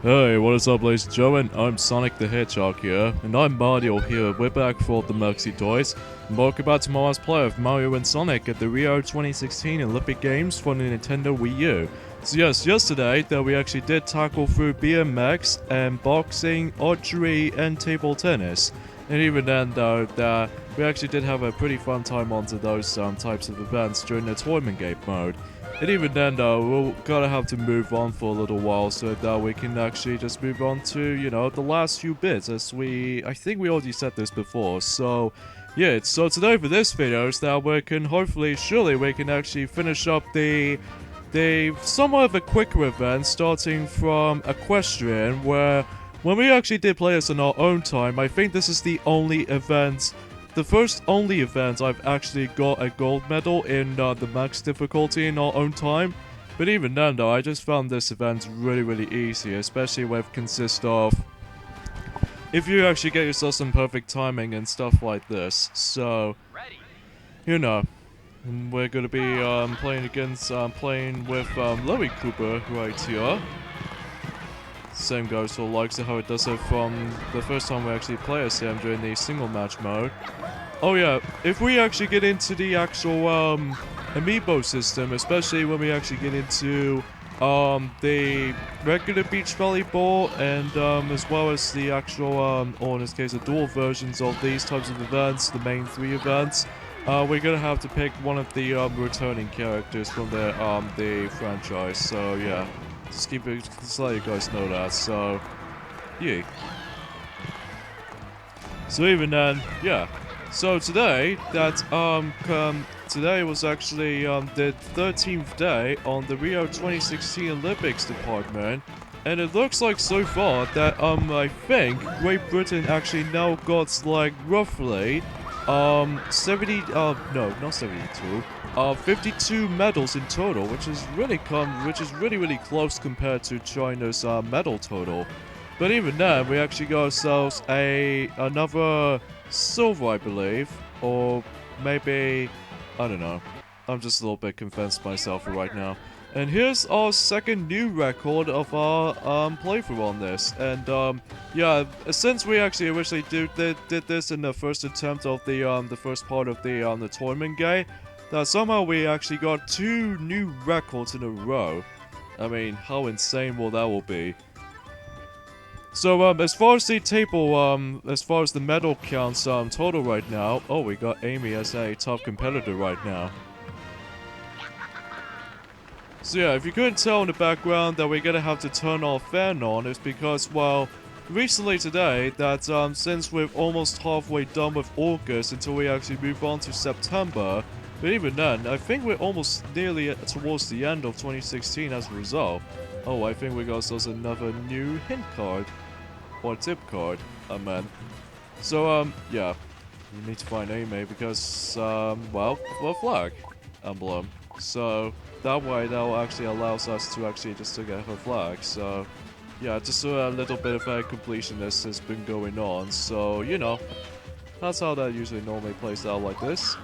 Hey, what is up, ladies and gentlemen? I'm Sonic the Hedgehog here, and I'm Mario here. We're back for the Maxi Toys, and welcome back to my last play of Mario and Sonic at the Rio 2016 Olympic Games for the Nintendo Wii U. So yes, yesterday that we actually did tackle through BMX and boxing, archery, and table tennis. And even then though, that we actually did have a pretty fun time onto those types of events during the tournament game mode. And even then though, we're gonna have to move on for a little while so that we can actually just move on to, you know, the last few bits as I think we already said this before. So, yeah, so today for this video is that we can surely we can actually finish up the somewhat of a quicker event starting from Equestrian, where when we actually did play this in our own time, I think this is the first only event I've actually got a gold medal in the max difficulty in our own time. But even then though, I just found this event really easy, especially with consist of if you actually get yourself some perfect timing and stuff like this. So, you know, we're gonna be playing with Louis Cooper right here. Same goes for likes of how it does it from the first time we actually play as him during the single match mode. Oh yeah, if we actually get into the actual amiibo system, especially when we actually get into the regular beach volleyball and as well as the actual or in this case the dual versions of these types of events, the main three events, we're gonna have to pick one of the returning characters from the franchise. So yeah. Just let you guys know that, so, yeah. So even then, yeah. So today, today was actually, the 13th day on the Rio 2016 Olympics department, and it looks like so far that, I think Great Britain actually now got, like, roughly, 52 medals in total, which is really close compared to China's medal total. But even then, we actually got ourselves another silver, I believe, or maybe I don't know. I'm just a little bit confused myself right now. And here's our second new record of our playthrough on this. And yeah, since we actually originally did this in the first attempt of the first part of the tournament game, that somehow we actually got 2 new records in a row. I mean, how insane will that be? So as far as the table, as far as the medal counts total right now, oh, we got Amy as a tough competitor right now. So yeah, if you couldn't tell in the background that we're gonna have to turn our fan on, it's because, well, recently today, that since we're almost halfway done with August until we actually move on to September, but even then, I think we're almost nearly towards the end of 2016 as a result. Oh, I think we got ourselves another new hint card. Or tip card, I meant. So, yeah. We need to find Amy because, well, a flag emblem. So, that way, that actually allows us to actually just to get her flag. So, yeah, just a little bit of a completionist has been going on. So, you know, that's how that usually normally plays out like this.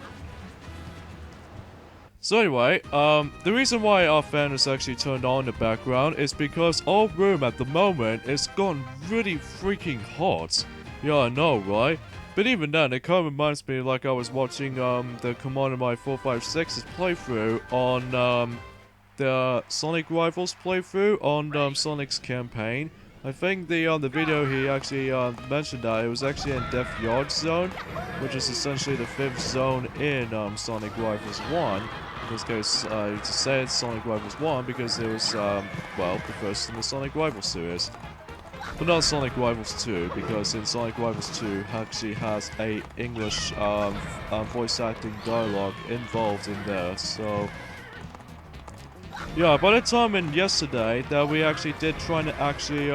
So anyway, the reason why our fan is actually turned on in the background is because our room at the moment is gone really freaking hot. Yeah, I know, right? But even then, it kind of reminds me like I was watching the Commander My 456's playthrough on the Sonic Rivals playthrough on Sonic's campaign. I think the video he actually mentioned that it was actually in Death Yard Zone, which is essentially the 5th zone in Sonic Rivals 1. In this case, to say it's Sonic Rivals 1 because it was, well, the first in the Sonic Rivals series. But not Sonic Rivals 2, because in Sonic Rivals 2 actually has a English voice acting dialogue involved in there, so... Yeah, by the time in yesterday that we actually did try to actually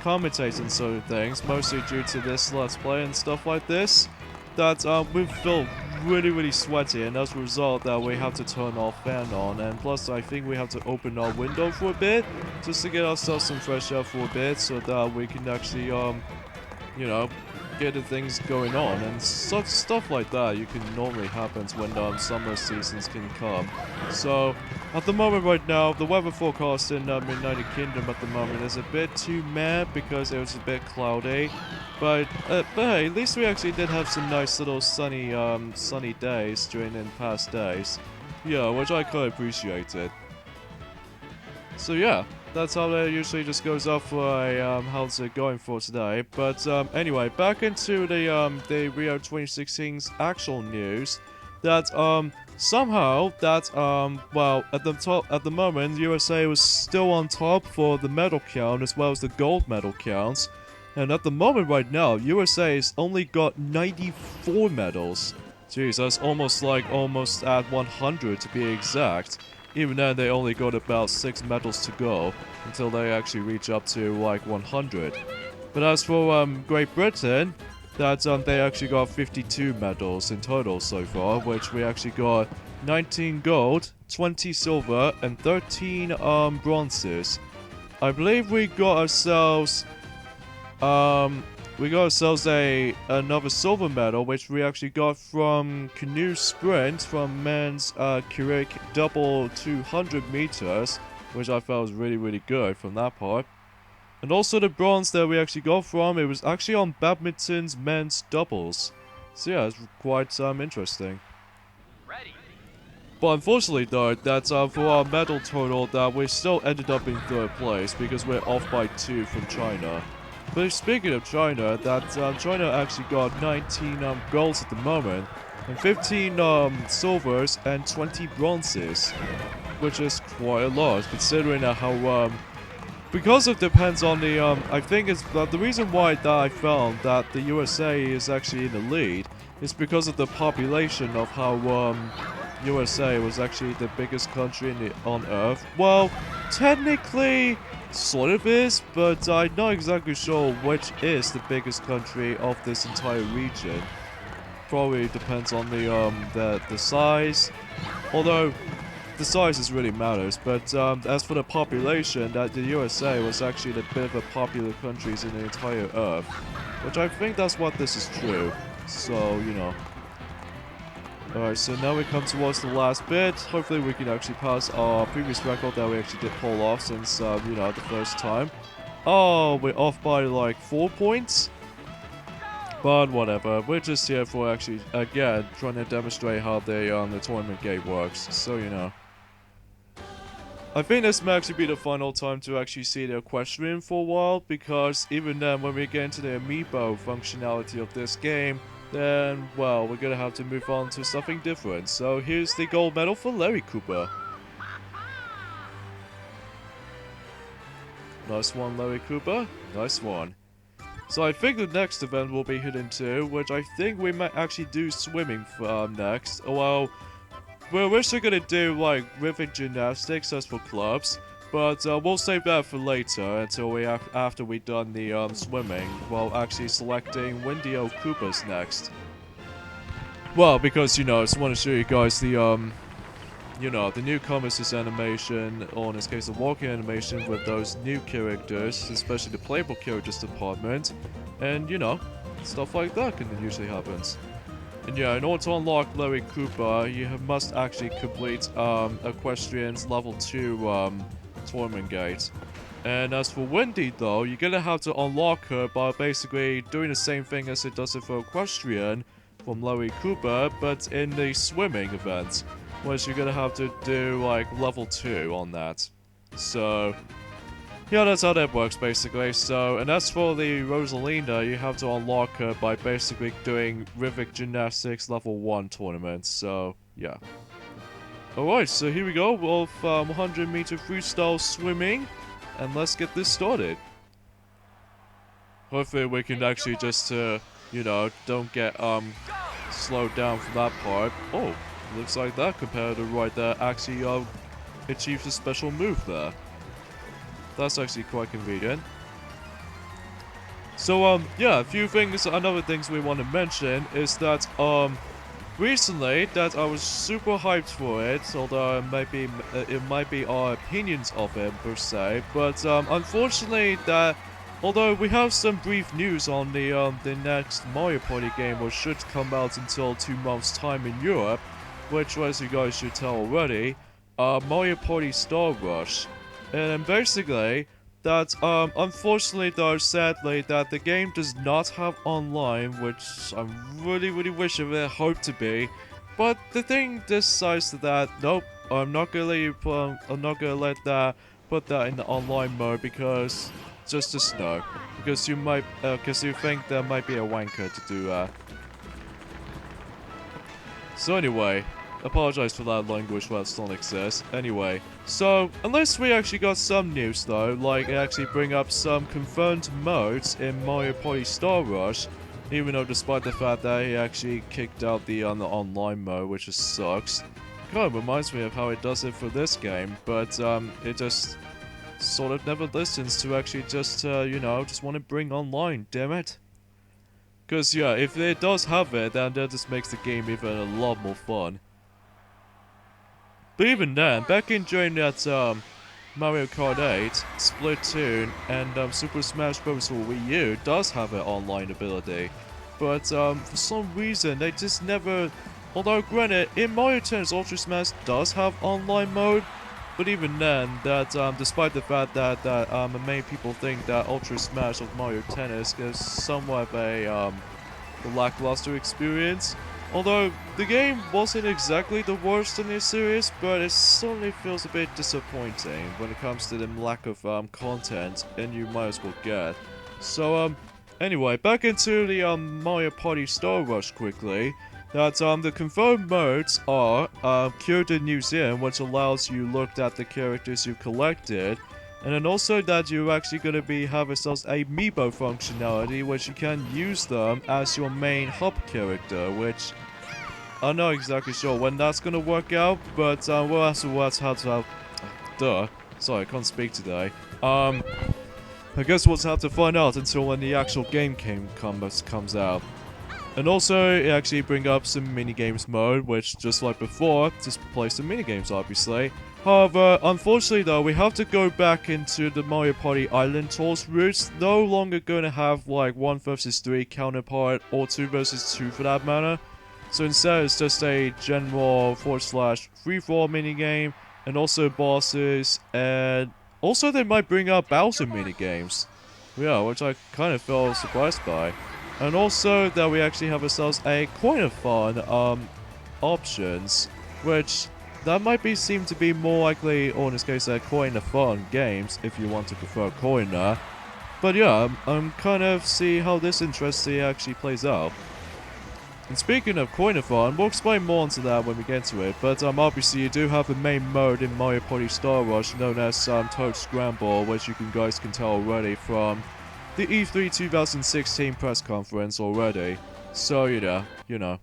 commentate on certain things, mostly due to this Let's Play and stuff like this, that we feel really sweaty, and as a result that we have to turn our fan on, and plus I think we have to open our window for a bit just to get ourselves some fresh air for a bit so that we can actually you know, get the things going on, and such stuff like that you can normally happens when summer seasons can come. So at the moment right now, the weather forecast in United Kingdom at the moment is a bit too meh because it was a bit cloudy. But hey, at least we actually did have some nice little sunny days during the past days. Yeah, which I quite appreciated. So yeah, that's how that usually just goes off for a how's it going for today. But anyway, back into the Rio 2016's actual news. That somehow that well at the moment USA was still on top for the medal count as well as the gold medal counts. And at the moment right now, USA's only got 94 medals. Jeez, that's almost at 100 to be exact. Even then, they only got about 6 medals to go until they actually reach up to like 100. But as for Great Britain, that they actually got 52 medals in total so far, which we actually got 19 gold, 20 silver, and 13 bronzes. I believe we got ourselves another silver medal, which we actually got from canoe sprint from men's Keurig double 200 meters, which I felt was really good from that part. And also the bronze that we actually got from, it was actually on badminton's men's doubles. So yeah, it's quite interesting. But unfortunately though, that for our medal total, that we still ended up in 3rd place because we're off by 2 from China. But speaking of China, that China actually got 19 golds at the moment, and 15 silvers and 20 bronzes, which is quite a lot considering how because it depends on the I think it's the reason why that I found that the USA is actually in the lead is because of the population of how USA was actually the biggest country on Earth. Well, technically. Sort of is, but I'm not exactly sure which is the biggest country of this entire region. Probably depends on the size, although the size really matters. But as for the population, that the USA was actually the bit of a popular countries in the entire Earth, which I think that's what this is true. So you know. Alright, so now we come towards the last bit. Hopefully we can actually pass our previous record that we actually did pull off since, you know, the first time. Oh, we're off by like 4 points? But whatever, we're just here for actually, again, trying to demonstrate how the tournament gate works, so you know. I think this may actually be the final time to actually see the Equestrian for a while, because even then when we get into the amiibo functionality of this game, then, well, we're gonna have to move on to something different. So here's the gold medal for Larry Cooper. Nice one, Larry Cooper. Nice one. So I think the next event will be Hidden 2, which I think we might actually do swimming next. Well, we're still gonna do, like, Rhythmic Gymnastics as for clubs. But we'll save that for later until after we've done the swimming, while actually selecting Wendy Cooper's next. Well, because you know, I just want to show you guys the you know, the newcomers' animation, or in this case, the walking animation with those new characters, especially the playable characters department, and you know, stuff like that can usually happens. And yeah, in order to unlock Larry Cooper, you must actually complete Equestrian's level 2 tournament gate. And as for Wendy though, you're gonna have to unlock her by basically doing the same thing as it does it for Equestrian from Larry Cooper, but in the swimming event, which you're gonna have to do like level 2 on that. So yeah, that's how that works basically. So, and as for the Rosalina, you have to unlock her by basically doing Rhythmic Gymnastics level 1 tournaments. So yeah. Alright, so here we go with 100 meter freestyle swimming, and let's get this started. Hopefully we can actually just, you know, don't get slowed down from that part. Oh, looks like that competitor right there actually achieved a special move there. That's actually quite convenient. So, yeah, a few things, another things we want to mention is that, recently, that I was super hyped for it, although it might be our opinions of it per se, but unfortunately that Although we have some brief news on the next Mario Party game, which should come out until 2 months' time in Europe, which, as you guys should tell already, Mario Party Star Rush. And basically, that unfortunately though, sadly, that the game does not have online, which I really wish it hoped to be. But the thing decides that nope, I'm not gonna let you I'm not gonna let that put that in the online mode because just to know, because you might because you think there might be a wanker to do that. So anyway, apologize for that language that still exists. Anyway, so unless we actually got some news though, like actually bring up some confirmed modes in Mario Party Star Rush, even though despite the fact that he actually kicked out the online mode, which just sucks. Kind of reminds me of how it does it for this game, but it just sort of never listens to actually just you know, just want to bring online, damn it. Because yeah, if it does have it, then that just makes the game even a lot more fun. But even then, back in during that Mario Kart 8, Splatoon, and Super Smash Bros. For Wii U does have an online ability. But for some reason, they just never... Although granted, in Mario Tennis Ultra Smash does have online mode, but even then, that despite the fact that many people think that Ultra Smash of Mario Tennis is somewhat of a lackluster experience. Although the game wasn't exactly the worst in this series, but it certainly feels a bit disappointing when it comes to the lack of content, and you might as well get. So anyway, back into the Mario Party Star Rush quickly. That the confirmed modes are Curated Museum, which allows you look at the characters you collected, and then also that you're actually going to be have yourselves a Amiibo functionality, which you can use them as your main hub character, which I'm not exactly sure when that's going to work out, but we'll have to duh, sorry, I can't speak today. I guess we'll have to find out until when the actual game comes out. And also, it actually brings up some minigames mode, which, just like before, just play some minigames, obviously. However, unfortunately though, we have to go back into the Mario Party Island Tours routes. No longer going to have, like, 1 versus 3 counterpart, or 2 versus 2 for that matter. So instead, it's just a general / free-for-all minigame, and also bosses, and also they might bring out Bowser minigames. Yeah, which I kind of felt surprised by. And also that we actually have ourselves a coin-a-thon options, which that might seem to be more likely, or in this case, a coin-a-thon games if you want to prefer coiner. But yeah, I'm kind of see how this interesting actually plays out. And speaking of coin-a-thon, we'll explain more into that when we get to it. But obviously you do have a main mode in Mario Party Star Rush known as Toad Scramble, which you guys can tell already from the E3 2016 press conference already. So, you know.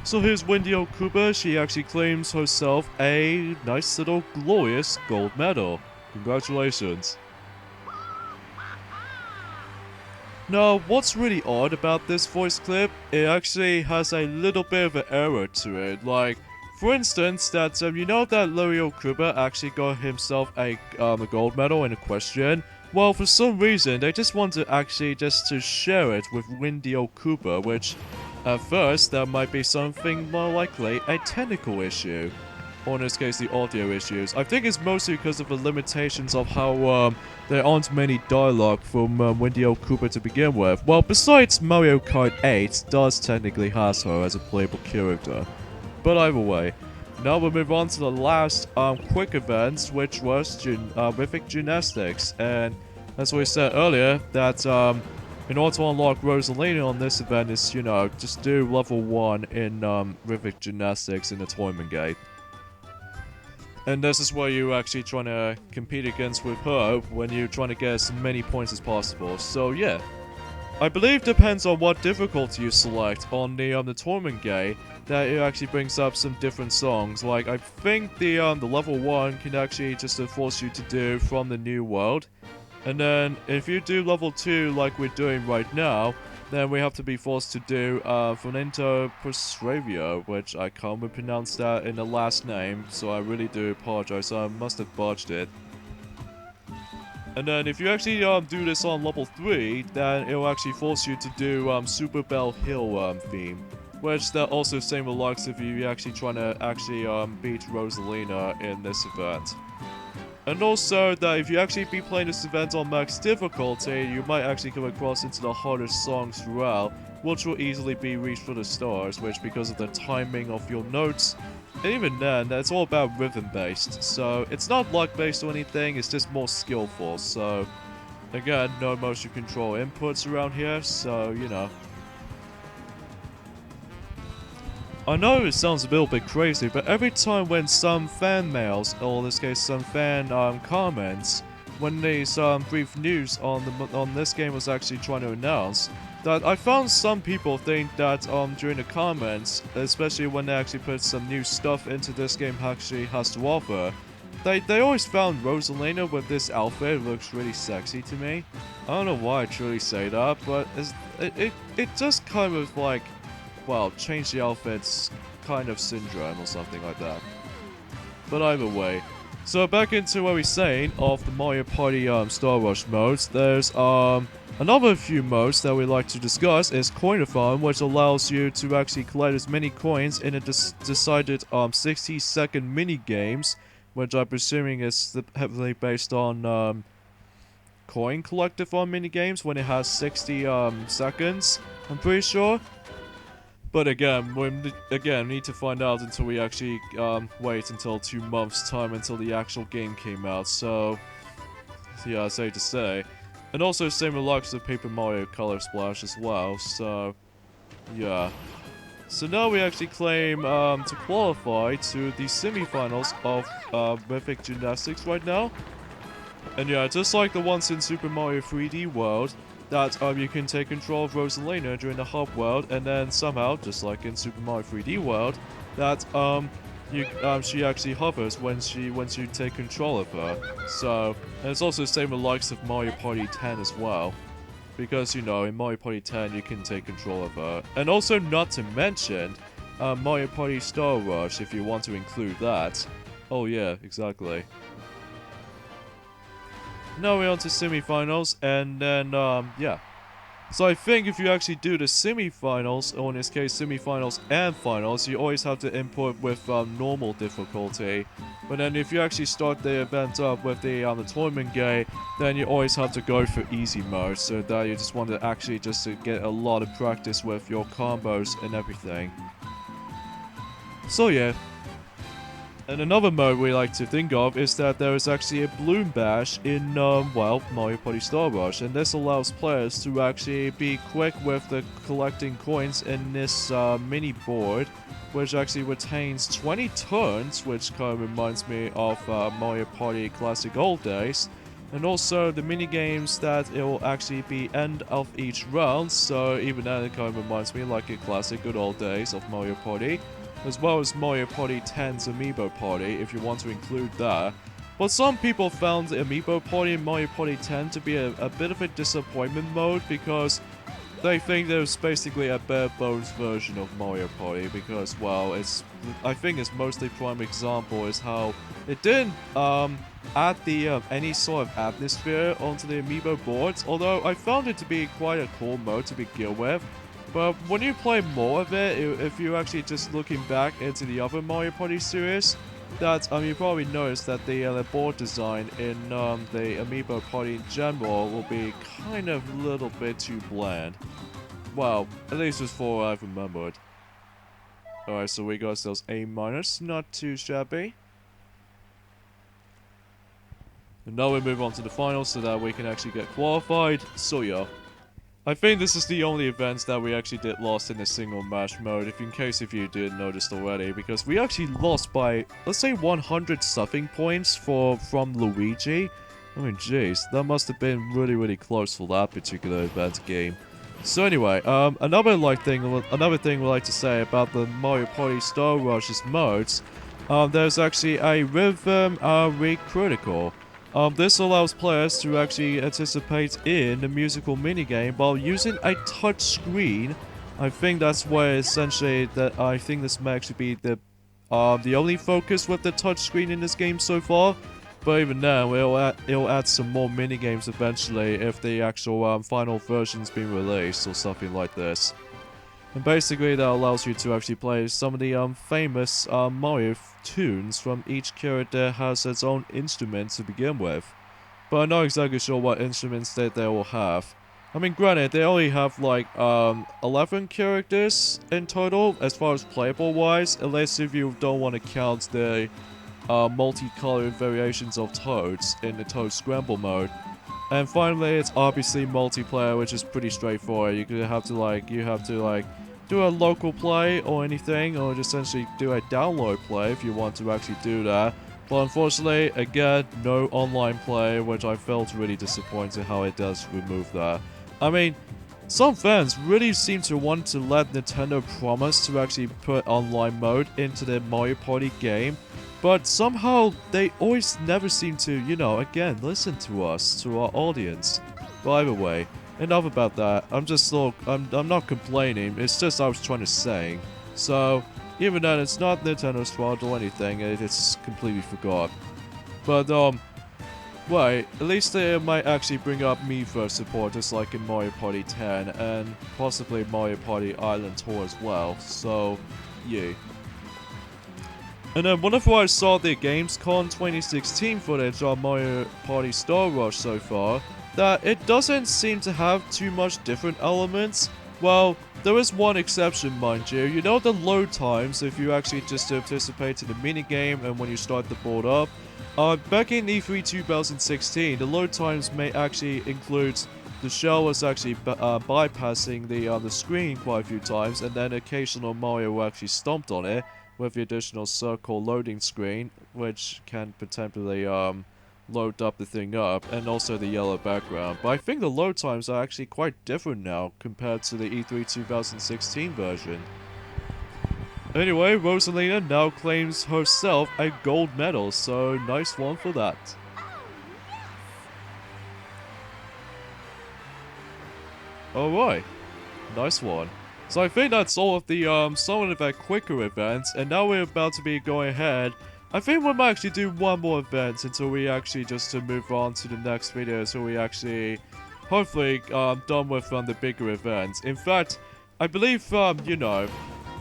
So here's Wendy Okuba. She actually claims herself a nice little glorious gold medal. Congratulations. Now, what's really odd about this voice clip, it actually has a little bit of an error to it. Like, for instance, that you know that Rio Olympics actually got himself a gold medal in Equestrian. Well, for some reason, they just want to actually just to share it with Wendy Okuba, which at first that might be something more likely a technical issue, or in this case the audio issues. I think it's mostly because of the limitations of how there aren't many dialogue from Wendy Okuba to begin with. Well, besides Mario Kart 8 does technically has her as a playable character. But either way, now we'll move on to the last quick event, which was Rhythmic Gymnastics. And as we said earlier, that in order to unlock Rosalina on this event is, you know, just do level 1 in Rhythmic Gymnastics in the tournament gate. And this is where you're actually trying to compete against with her when you're trying to get as many points as possible. So yeah, I believe depends on what difficulty you select on the tournament gate, that it actually brings up some different songs. Like, I think the level 1 can actually just force you to do From the New World. And then, if you do level 2 like we're doing right now, then we have to be forced to do Fonento Persravio, which I can't pronounce that in the last name, so I really do apologize, I must have botched it. And then if you actually do this on level 3, then it will actually force you to do Super Bell Hill theme. Which that also same with likes if you actually trying to actually beat Rosalina in this event. And also that if you actually be playing this event on max difficulty, you might actually come across into the hardest songs throughout, which will easily be reached for the stars, which because of the timing of your notes, and even then, it's all about rhythm based, so it's not luck based or anything, it's just more skillful, so again, no motion control inputs around here, so you know. I know it sounds a little bit crazy, but every time when some fan mails, or in this case some fan comments, when these brief news on this game was actually trying to announce, that I found some people think that during the comments, especially when they actually put some new stuff into this game actually has to offer, they always found Rosalina with this outfit looks really sexy to me. I don't know why I truly say that, but it just kind of like, well, change the outfits kind of syndrome or something like that. But either way. So back into what we're saying of the Mario Party Star Rush modes, there's another few modes that we like to discuss is Coinathon, which allows you to actually collect as many coins in a decided 60-second mini games, which I'm presuming is heavily based on coin collectathon mini games when it has 60 seconds, I'm pretty sure. But again, we need to find out until we actually wait until 2 months' time until the actual game came out. So, yeah, safe to say. And also, same with likes of Paper Mario Color Splash as well. So, yeah. So now we actually claim to qualify to the semi-finals of Rhythmic Gymnastics right now. And yeah, just like the ones in Super Mario 3D World, that you can take control of Rosalina during the hub world, and then somehow, just like in Super Mario 3D World, that she actually hovers when you take control of her. So, and it's also the same with likes of Mario Party 10 as well, because you know in Mario Party 10 you can take control of her, and also not to mention Mario Party Star Rush if you want to include that. Oh yeah, exactly. Now we're on to semi-finals, and then, yeah. So I think if you actually do the semi-finals, or in this case semi-finals and finals, you always have to input with normal difficulty. But then if you actually start the event up with the tournament game, then you always have to go for easy mode, so that you just want to actually just to get a lot of practice with your combos and everything. So yeah. And another mode we like to think of is that there is actually a Bloom Bash in, well, Mario Party Star Rush, and this allows players to actually be quick with the collecting coins in this mini board, which actually retains 20 turns, which kind of reminds me of Mario Party Classic Old Days, and also the mini games that it will actually be end of each round, so even then it kind of reminds me like a classic good old days of Mario Party, as well as Mario Party 10's Amiibo Party, if you want to include that. But some people found the Amiibo Party in Mario Party 10 to be a bit of a disappointment mode, because they think there's basically a bare bones version of Mario Party, because, well, I think its mostly prime example is how it didn't add the any sort of atmosphere onto the Amiibo boards, although I found it to be quite a cool mode to begin with. But when you play more of it, if you're actually just looking back into the other Mario Party series, that you probably noticed that the board design in the Amiibo Party in general will be kind of a little bit too bland. Well, at least as far as I've remembered. Alright, so we got ourselves A-, not too shabby. And now we move on to the finals so that we can actually get qualified. So yeah. I think this is the only event that we actually did lost in the single match mode, if you didn't notice already, because we actually lost by, let's say, 100 something points from Luigi. I mean, jeez, that must have been really close for that particular event game. So anyway, another thing we like to say about the Mario Party Star Rush's modes, there's actually a Rhythm Critical. This allows players to actually anticipate in the musical minigame while using a touch screen. I think that's where essentially I think this may actually be the only focus with the touch screen in this game so far. But even then, it'll add some more minigames eventually if the actual final version's been released or something like this. And basically that allows you to actually play some of the famous Mario tunes from each character has its own instrument to begin with. But I'm not exactly sure what instruments that they will have. I mean, granted, they only have like 11 characters in total as far as playable wise, unless if you don't want to count the multicolored variations of Toads in the Toad Scramble mode. And finally, it's obviously multiplayer, which is pretty straightforward. You have to like do a local play or anything, or just essentially do a download play if you want to actually do that. But unfortunately, again, no online play, which I felt really disappointed how it does remove that. I mean, some fans really seem to want to let Nintendo promise to actually put online mode into their Mario Party game, but somehow they always never seem to, you know, again, listen to us, to our audience. But either way, enough about that. I'm not complaining, it's just I was trying to say. So, even then, it's not Nintendo's fault or anything, it's completely forgot. But, wait, at least they might actually bring up Miiverse support just like in Mario Party 10, and possibly Mario Party Island Tour as well, so, yeah. And then whenever I saw the Gamescom 2016 footage of Mario Party Star Rush so far, that it doesn't seem to have too much different elements. Well, there is one exception, mind you. You know the load times if you actually just participate in the minigame and when you start the board up? Back in E3 2016, the load times may actually include the shell was actually bypassing the screen quite a few times, and then occasional Mario actually stomped on it with the additional circle loading screen, which can potentially load up the thing up, and also the yellow background. But I think the load times are actually quite different now compared to the E3 2016 version. Anyway, Rosalina now claims herself a gold medal, so nice one for that. Alright, nice one. So I think that's all of the some of the quicker events, and now we're about to be going ahead. I think we might actually do one more event until we actually just to move on to the next video, so we actually hopefully done with the bigger events. In fact, I believe you know,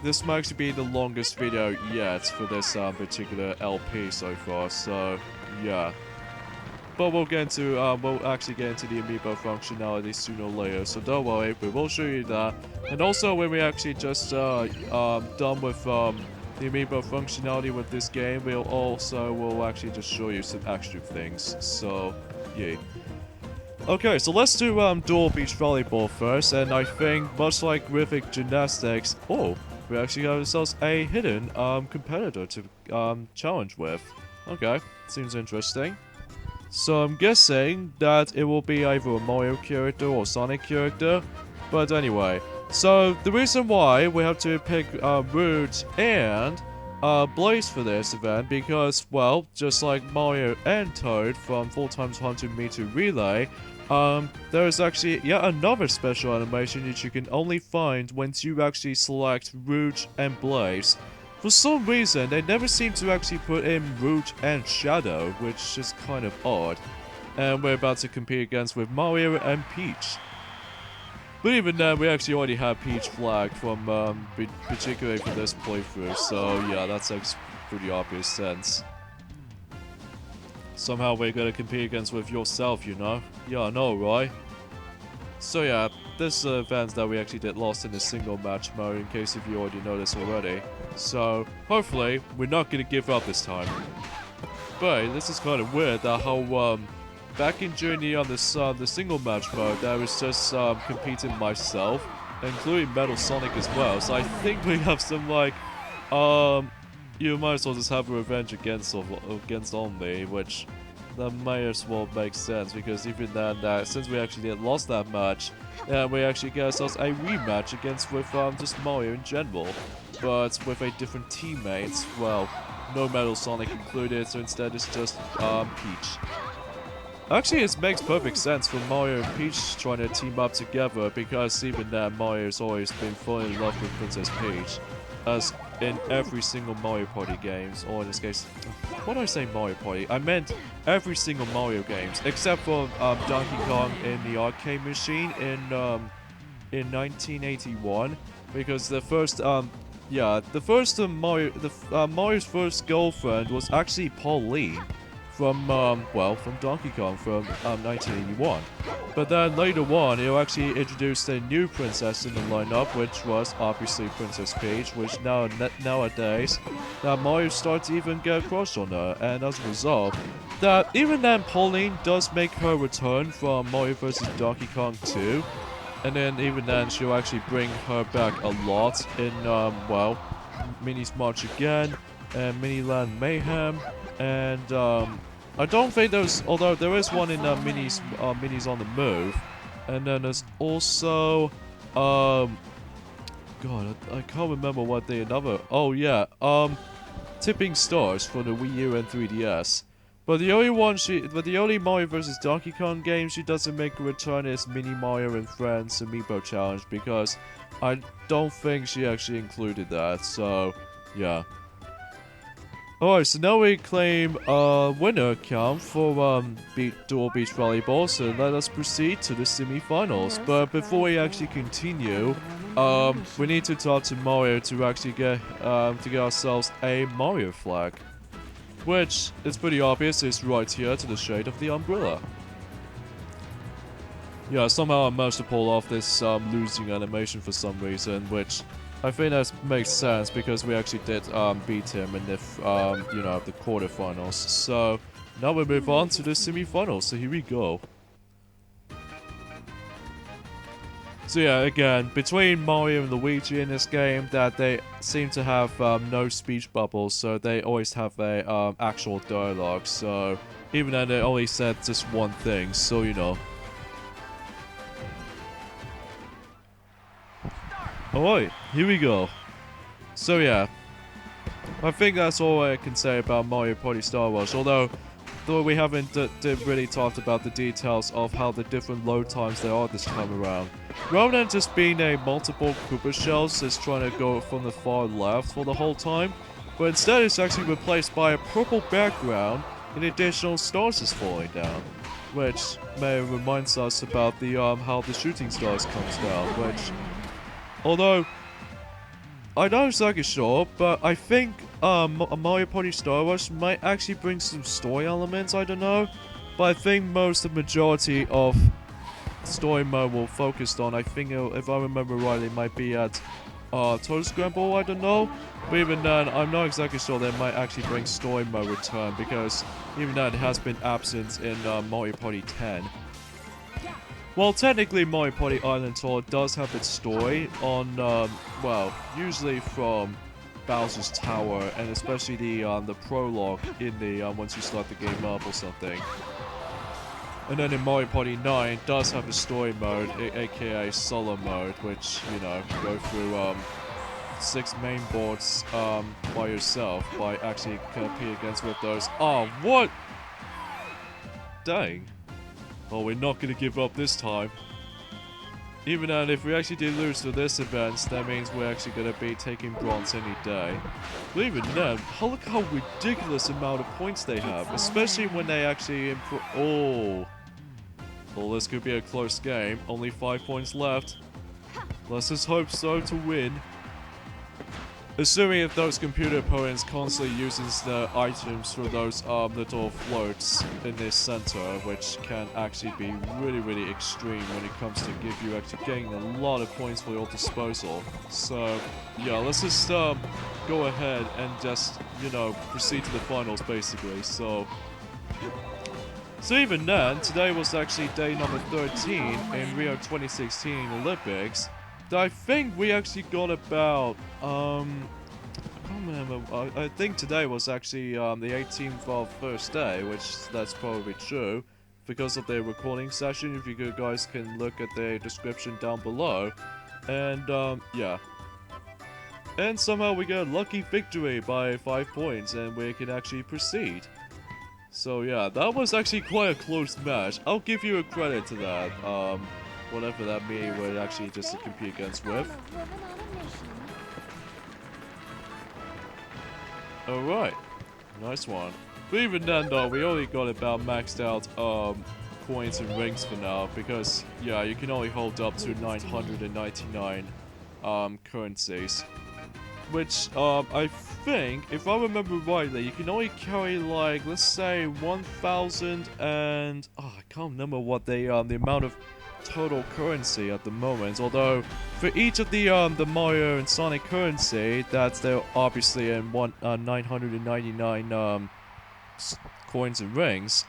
this might actually be the longest video yet for this particular LP so far. So yeah. But we'll actually get into the amiibo functionality sooner or later, so don't worry, we will show you that. And also when we actually just done with the amiibo functionality with this game, we'll actually just show you some extra things. So yeah. Okay, so let's do Duel Beach Volleyball first, and I think much like Rhythmic Gymnastics, we actually have ourselves a hidden competitor to challenge with. Okay, seems interesting. So I'm guessing that it will be either a Mario character or Sonic character. But anyway, so the reason why we have to pick Root and Blaze for this event, because, well, just like Mario and Toad from 4x 100 meter relay, there is actually yet another special animation that you can only find once you actually select Root and Blaze. For some reason, they never seem to actually put in Root and Shadow, which is kind of odd. And we're about to compete against with Mario and Peach. But even then, we actually already have Peach flagged from, particularly for this playthrough, so yeah, that's makes pretty obvious sense. Somehow we're gonna compete against with yourself, you know? Yeah, I know, right? So yeah, this event that we actually did lost in the single match mode, in case if you already know this already. So, hopefully, we're not gonna give up this time. But, this is kind of weird that how, back in Journey on this, the single match mode, I was just, competing myself, including Metal Sonic as well. So I think we have some, like, you might as well just have a revenge against only, which that may as well make sense, because even then, since we actually lost that match, we actually get ourselves a rematch against with just Mario in general, but with a different teammate. Well, no Metal Sonic included, so instead it's just Peach. Actually, it makes perfect sense for Mario and Peach trying to team up together, because even then Mario's always been falling in love with Princess Peach, as in every single Mario Party games, or in this case, why do I say Mario Party? I meant every single Mario games, except for Donkey Kong in the arcade machine in 1981, because the first Mario's first girlfriend was actually Pauline from from Donkey Kong from 1981. But then later on, it actually introduced a new princess in the lineup, which was obviously Princess Peach, which nowadays that Mario starts to even get a crush on her, and as a result, that even then Pauline does make her return from Mario vs. Donkey Kong 2. And then even then, she'll actually bring her back a lot in, Mini's March Again, and Miniland Mayhem, and, I don't think there's, although there is one in, Mini's on the Move, and then there's also, God, I can't remember what Tipping Stars for the Wii U and 3DS. But the only Mario vs. Donkey Kong game she doesn't make a return is Mini Mario and Friends Amiibo Challenge, because I don't think she actually included that, so yeah. Alright, so now we claim a winner account for Duel Beach Volleyball, so let us proceed to the semi-finals. But before we actually continue, we need to talk to Mario to actually get ourselves a Mario flag. Which, it's pretty obvious, is right here to the shade of the umbrella. Yeah, somehow I managed to pull off this losing animation for some reason, which I think that makes sense because we actually did beat him in the, the quarterfinals. So, now we move on to the semi-finals, so here we go. So yeah, again, between Mario and Luigi in this game, that they seem to have no speech bubbles, so they always have a actual dialogue, so even then they only said just one thing, so you know. Alright, here we go. So yeah, I think that's all I can say about Mario Party Star Wars, although we haven't really talked about the details of how the different load times there are this time around. Rather than just being a multiple Koopa shells that's trying to go from the far left for the whole time, but instead it's actually replaced by a purple background and additional stars is falling down, which may reminds us about the how the shooting stars comes down, which, although I'm not exactly sure, but I think a Mario Party Star Wars might actually bring some story elements, I don't know. But I think the majority of story mode will focus on, I think if I remember right, it might be at Toad Scramble, I don't know. But even then, I'm not exactly sure they might actually bring story mode return, because even then it has been absent in Mario Party 10. Well, technically Mario Party Island Tour does have its story on, usually from Bowser's Tower, and especially the prologue in the, once you start the game up or something. And then in Mario Party 9, it does have a story mode, aka solo mode, which, you know, go through, 6 main boards, by yourself, by actually competing against with those. Oh, what? Dang. Oh, we're not gonna give up this time. Even then, if we actually do lose to this event, that means we're actually gonna be taking bronze any day. But even then, look how ridiculous amount of points they have, especially when they actually improve. Oh. Well, this could be a close game. Only 5 points left. Let's just hope so to win. Assuming if those computer opponents constantly uses the items for those little floats in this center, which can actually be really, really extreme when it comes to give you actually getting a lot of points for your disposal. So yeah, let's just go ahead and just, you know, proceed to the finals basically. So even then, today was actually day number 13 in Rio 2016 Olympics. I think we actually got about, I can't remember, I think today was actually the 18th of first day, which that's probably true, because of the recording session, if you guys can look at the description down below, and yeah. And somehow we get a lucky victory by 5 points, and we can actually proceed. So yeah, that was actually quite a close match. I'll give you a credit to that, whatever that me would actually just compete against with. Alright. Nice one. But even then though, we only got about maxed out coins and rings for now, because yeah, you can only hold up to 999 currencies. Which I think, if I remember rightly, you can only carry like, let's say 1,000 and I can't remember what the amount of total currency at the moment. Although for each of the Mario and Sonic currency, that's there obviously in 999 coins and rings.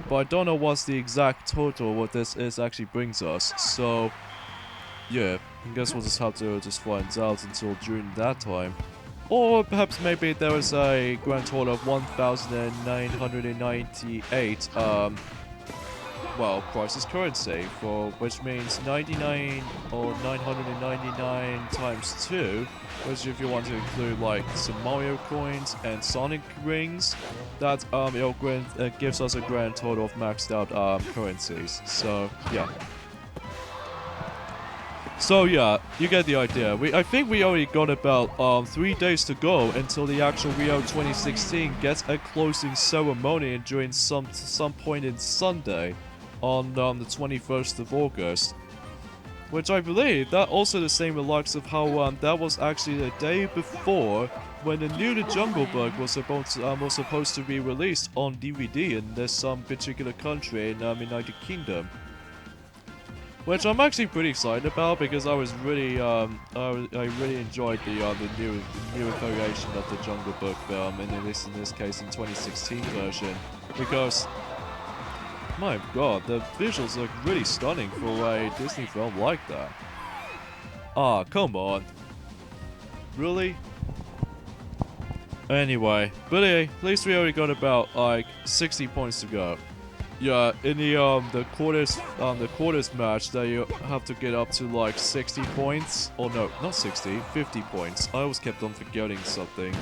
But I don't know what's the exact total what this is actually brings us. So yeah, I guess we'll just have to just find out until during that time. Or perhaps maybe there was a grand total of 1,998 well, priceless currency, for which means 99 or 999 times 2, which if you want to include like some Mario coins and Sonic rings, that it gives us a grand total of maxed out currencies. So yeah. So yeah, you get the idea. I think we only got about 3 days to go until the actual Rio 2016 gets a closing ceremony during some point in Sunday on the 21st of August. Which I believe that also the same remarks of how that was actually the day before when the new The Jungle Book was supposed to be released on DVD in this particular country in United Kingdom. Which I'm actually pretty excited about because I was really I really enjoyed the new variation of the Jungle Book film, and at least in this case in 2016 version, because my god, the visuals look really stunning for a Disney film like that. Ah, come on. Really? Anyway, but hey, at least we already got about like 60 points to go. Yeah, in the quarters match, that you have to get up to like 60 points. Or no, not 60, 50 points. I always kept on forgetting something.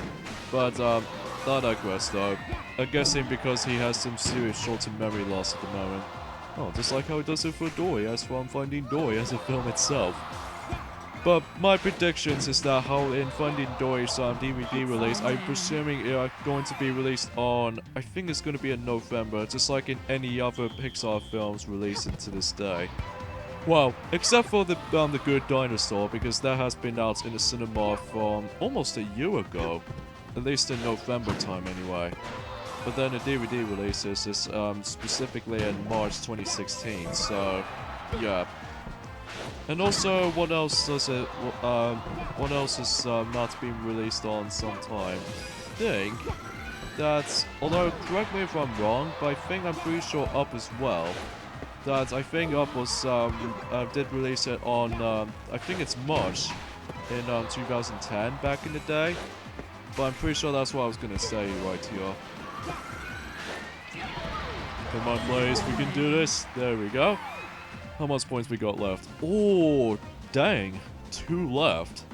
But I digress though. I'm guessing because he has some serious short-term memory loss at the moment. Oh, just like how he does it for Dory, as for Finding Dory as a film itself. But my predictions is that how in Finding Dory's DVD release, I'm presuming it are going to be released on, I think it's going to be in November, just like in any other Pixar films releasing to this day. Well, except for the Good Dinosaur, because that has been out in the cinema from almost a year ago, at least in November time anyway. But then the DVD releases is specifically in March 2016, so yeah. And also, what else does it? What else is not being released on sometime? I think that, although correct me if I'm wrong, but I'm pretty sure Up as well. That I think Up was did release it on I think it's March in 2010 back in the day. But I'm pretty sure that's what I was gonna say right here. Come on, please, we can do this. There we go. How much points we got left? Oh, dang. 2 left.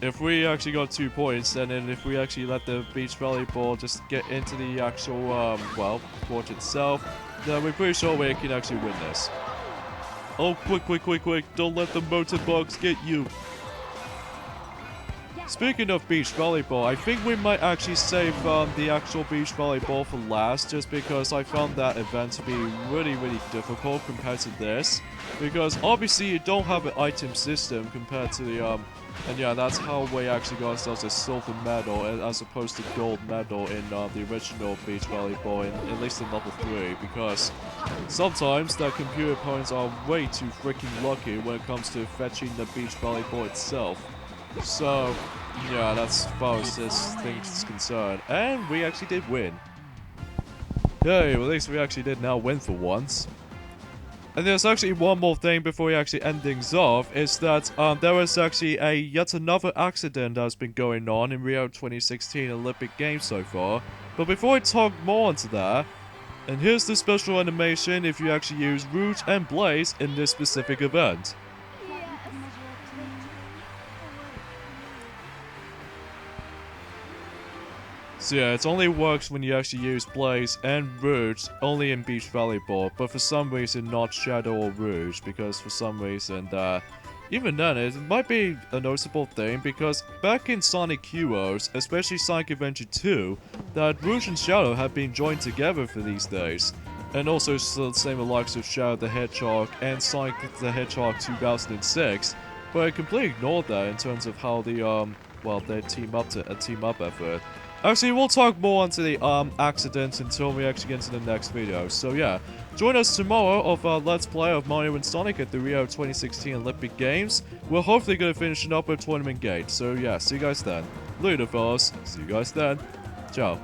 If we actually got 2 points, and then if we actually let the beach volleyball just get into the actual, well, court itself, then we're pretty sure we can actually win this. Oh, quick, quick, quick, quick. Don't let the motorboats get you. Speaking of beach volleyball, I think we might actually save the actual beach volleyball for last, just because I found that event to be really, really difficult compared to this. Because obviously you don't have an item system compared to the, and yeah, that's how we actually got ourselves a silver medal as opposed to gold medal in the original beach volleyball, at least in level 3, because sometimes the computer opponents are way too freaking lucky when it comes to fetching the beach volleyball itself. So, yeah, that's as far as this thing is concerned. And we actually did win. Yay, well, at least we actually did now win for once. And there's actually one more thing before we actually end things off, is that there was actually yet another accident that's been going on in Rio 2016 Olympic Games so far. But before I talk more onto that, and here's the special animation if you actually use Rouge and Blaze in this specific event. So yeah, it only works when you actually use Blaze and Rouge only in beach volleyball, but for some reason not Shadow or Rouge, because for some reason even then, it might be a noticeable thing because back in Sonic Heroes, especially Sonic Adventure 2, that Rouge and Shadow have been joined together for these days. And also the same with likes of Shadow the Hedgehog and Sonic the Hedgehog 2006, but I completely ignored that in terms of how the, well, they team up effort. Actually, we'll talk more onto the, accidents until we actually get into the next video. So yeah, join us tomorrow of our Let's Play of Mario and Sonic at the Rio 2016 Olympic Games. We're hopefully gonna finish it up with Tournament Gate. So yeah, see you guys then. Later, fellas. See you guys then. Ciao.